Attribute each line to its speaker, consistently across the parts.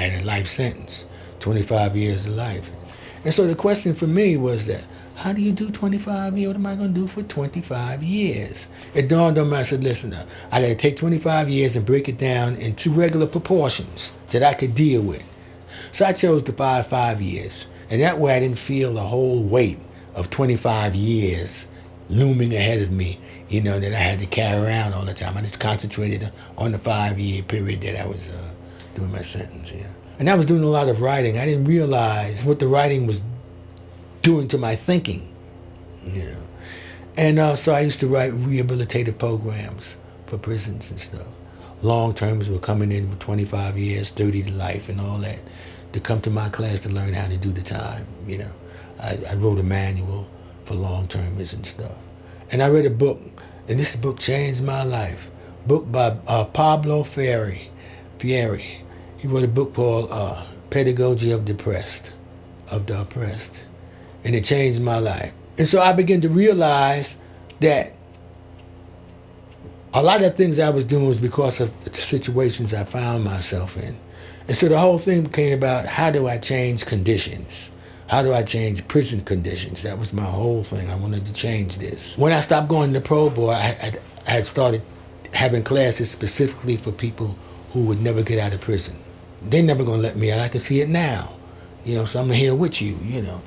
Speaker 1: had a life sentence, 25 years to life. And so the question for me was that, how do you do 25 years? What am I going to do for 25 years? It dawned on me, I said, listen, I got to take 25 years and break it down into regular proportions that I could deal with. So I chose to buy 5 years. And that way I didn't feel the whole weight of 25 years looming ahead of me, you know, that I had to carry around all the time. I just concentrated on the 5-year period that I was doing my sentence, yeah. And I was doing a lot of writing. I didn't realize what the writing was doing to my thinking, you know. And so I used to write rehabilitative programs for prisons and stuff. Long terms were coming in with 25 years, 30 to life and all that, to come to my class to learn how to do the time, you know. I wrote a manual for long-termers and stuff. And I read a book, and this book changed my life. Book by Pablo Freire. He wrote a book called Pedagogy of the Oppressed. And it changed my life. And so I began to realize that a lot of the things I was doing was because of the situations I found myself in. And so the whole thing became about, how do I change conditions? How do I change prison conditions? That was my whole thing. I wanted to change this. When I stopped going to pro boy, I had started having classes specifically for people who would never get out of prison. They're never going to let me out. I can see it now. You know, so I'm here with you, you know.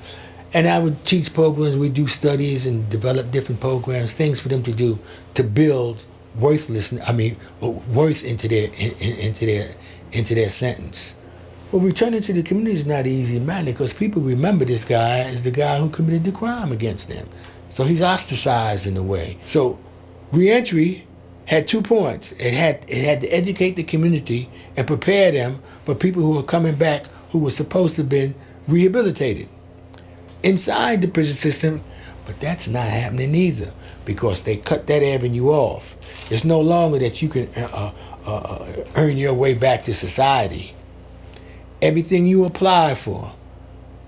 Speaker 1: And I would teach programs. We'd do studies and develop different programs, things for them to do to build worth into their sentence. Well, returning to the community is not an easy matter because people remember this guy as the guy who committed the crime against them. So he's ostracized in a way. So reentry had 2 points. It had to educate the community and prepare them for people who were coming back who were supposed to have been rehabilitated inside the prison system, but that's not happening either because they cut that avenue off. It's no longer that you can earn your way back to society. Everything you apply for,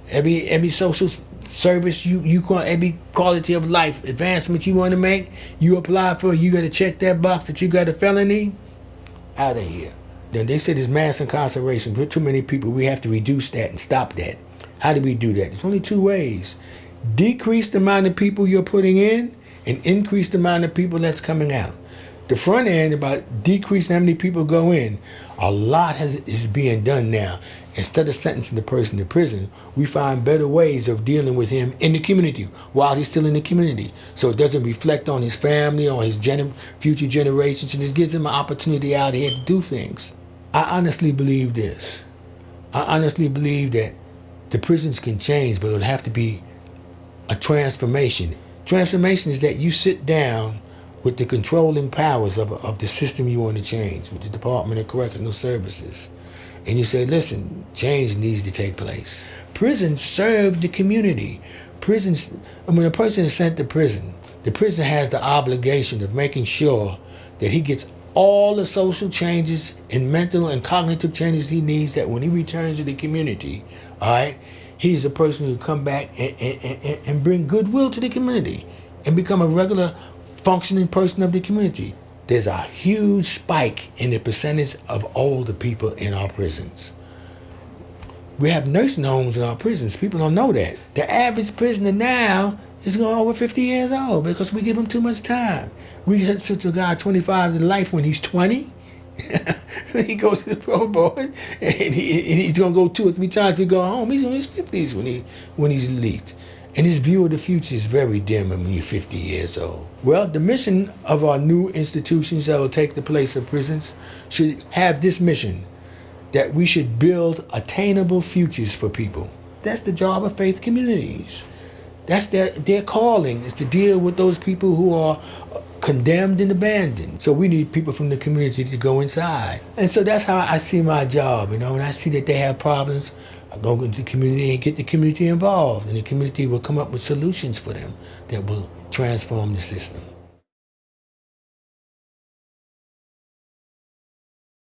Speaker 1: every social service every quality of life advancement you want to make, you apply for, you got to check that box that you got a felony, out of here. Then they said there's mass incarceration. There are too many people. We have to reduce that and stop that. How do we do that? There's only 2 ways. Decrease the amount of people you're putting in and increase the amount of people that's coming out. The front end about decreasing how many people go in, a lot is being done now. Instead of sentencing the person to prison, we find better ways of dealing with him in the community while he's still in the community. So it doesn't reflect on his family or his future generations. It just gives him an opportunity out here to do things. I honestly believe this. I honestly believe that the prisons can change, but it'll have to be a transformation. Transformation is that you sit down with the controlling powers of the system you want to change, with the Department of Correctional Services. And you say, listen, change needs to take place. Prisons serve the community. When a person is sent to prison, the prison has the obligation of making sure that he gets all the social changes and mental and cognitive changes he needs, that when he returns to the community, all right, he's a person who come back and bring goodwill to the community and become a regular functioning person of the community. There's a huge spike in the percentage of older people in our prisons. We have nursing homes in our prisons. People don't know that. The average prisoner now is going over 50 years old because we give him too much time. We hit such a guy 25 to life when he's 20. He goes to the pro board and he's going to go 2 or 3 times to go home. He's in his 50s when he's released. And his view of the future is very dim when you're 50 years old. Well, the mission of our new institutions that will take the place of prisons should have this mission, that we should build attainable futures for people. That's the job of faith communities. That's their calling, is to deal with those people who are condemned and abandoned. So we need people from the community to go inside. And so that's how I see my job. You know, when I see that they have problems, I go into the community and get the community involved, and the community will come up with solutions for them that will transform the system.